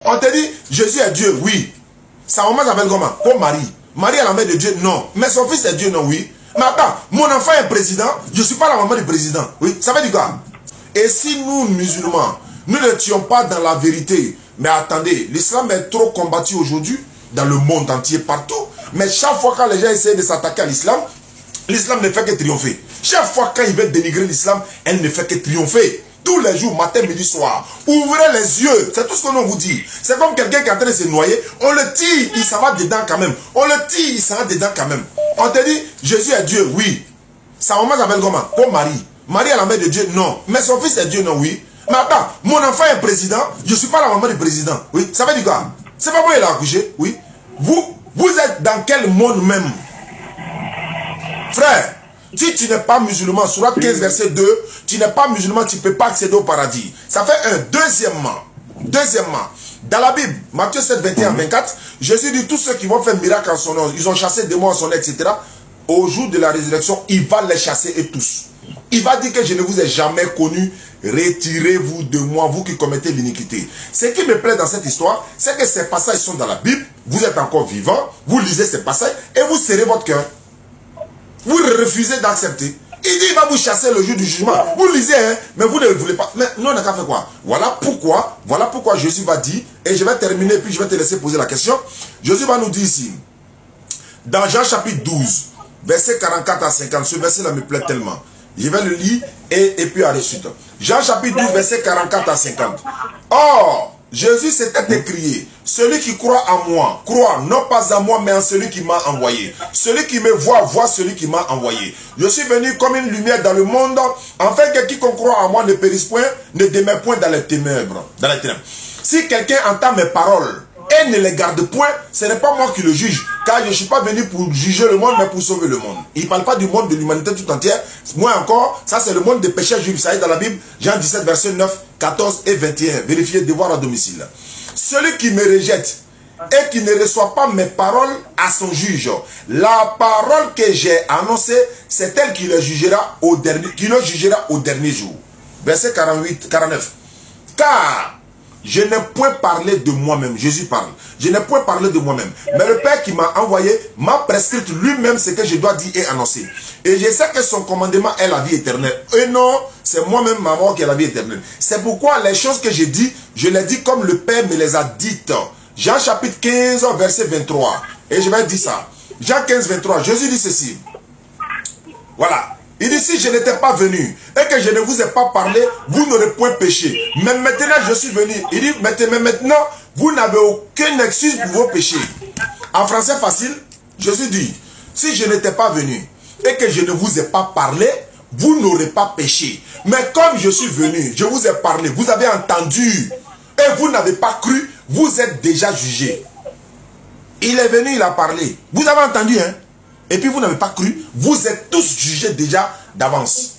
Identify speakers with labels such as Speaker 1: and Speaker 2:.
Speaker 1: On te dit, Jésus est Dieu, oui. Sa maman s'appelle comment? Comme Marie. Marie est la mère de Dieu, non. Mais son fils est Dieu, non, oui. Mais attends, mon enfant est président, je ne suis pas la maman du président. Oui, ça veut dire quoi? Et si nous, musulmans, nous ne tuons pas dans la vérité, mais attendez, l'islam est trop combattu aujourd'hui, dans le monde entier, partout. Mais chaque fois quand les gens essaient de s'attaquer à l'islam, l'islam ne fait que triompher. Chaque fois quand ils veulent dénigrer l'islam, elle ne fait que triompher. Tous les jours, matin, midi, soir. Ouvrez les yeux. C'est tout ce qu'on vous dit. C'est comme quelqu'un qui est en train de se noyer. On le tire, il s'en va dedans quand même. On le tire, il s'en va dedans quand même. On te dit, Jésus est Dieu, oui. Sa maman s'appelle comment? Comme Marie. Marie est la mère de Dieu, non. Mais son fils est Dieu, non, oui. Mais attends, mon enfant est président, je ne suis pas la maman du président. Oui, ça veut dire quoi? C'est pas moi qui l'a accouché, oui. Vous êtes dans quel monde même? Frère, si tu n'es pas musulman, Surat 15 verset 2, tu n'es pas musulman, tu ne peux pas accéder au paradis. Ça fait un. Deuxièmement, dans la Bible, Matthieu 7, 21, 24, Jésus dit, tous ceux qui vont faire miracle en son nom, ils ont chassé des démons en son nom, etc. Au jour de la résurrection, il va les chasser et tous. Il va dire que je ne vous ai jamais connu, retirez-vous de moi, vous qui commettez l'iniquité. Ce qui me plaît dans cette histoire, c'est que ces passages sont dans la Bible, vous êtes encore vivant, vous lisez ces passages et vous serrez votre cœur. Vous refusez d'accepter. Il dit, il va vous chasser le jour du jugement. Vous lisez, hein, mais vous ne voulez pas. Mais nous, on n'a qu'à faire quoi? Voilà pourquoi Jésus va dire, et je vais terminer, puis je vais te laisser poser la question. Jésus va nous dire ici, dans Jean chapitre 12, verset 44 à 50, ce verset-là me plaît tellement. Je vais le lire et puis à la suite. Jean chapitre 12, verset 44 à 50. Or, Jésus s'était écrié, celui qui croit en moi, croit non pas en moi, mais en celui qui m'a envoyé. Celui qui me voit, voit celui qui m'a envoyé. Je suis venu comme une lumière dans le monde, afin que quiconque croit en moi ne périsse point, ne demeure point dans les ténèbres. Si quelqu'un entend mes paroles et ne les garde point, ce n'est pas moi qui le juge, car je ne suis pas venu pour juger le monde, mais pour sauver le monde. Il ne parle pas du monde de l'humanité tout entière. Moi encore, ça c'est le monde des pécheurs juifs. Ça est dans la Bible, Jean 17, verset 9, 14 et 21. Vérifiez, devoir à domicile. Celui qui me rejette et qui ne reçoit pas mes paroles à son juge, la parole que j'ai annoncée, c'est elle qui le jugera au dernier jour. Verset 49. Car je n'ai point parlé de moi-même. Jésus parle. Je n'ai point parlé de moi-même. Mais le Père qui m'a envoyé m'a prescrit lui-même ce que je dois dire et annoncer. Et je sais que son commandement est la vie éternelle. Et non, c'est moi-même ma mort qui est la vie éternelle. C'est pourquoi les choses que j'ai dit, je les dis comme le Père me les a dites. Jean chapitre 15, verset 23. Et je vais dire ça. Jean 15, 23. Jésus dit ceci. Voilà. Il dit, si je n'étais pas venu et que je ne vous ai pas parlé, vous n'aurez point péché. Mais maintenant, je suis venu. Il dit, mais maintenant, vous n'avez aucune excuse pour vos péchés. En français facile, Jésus dit, si je n'étais pas venu et que je ne vous ai pas parlé, vous n'aurez pas péché. Mais comme je suis venu, je vous ai parlé, vous avez entendu et vous n'avez pas cru, vous êtes déjà jugé. Il est venu, il a parlé. Vous avez entendu, hein? Et puis vous n'avez pas cru, vous êtes tous jugés déjà d'avance.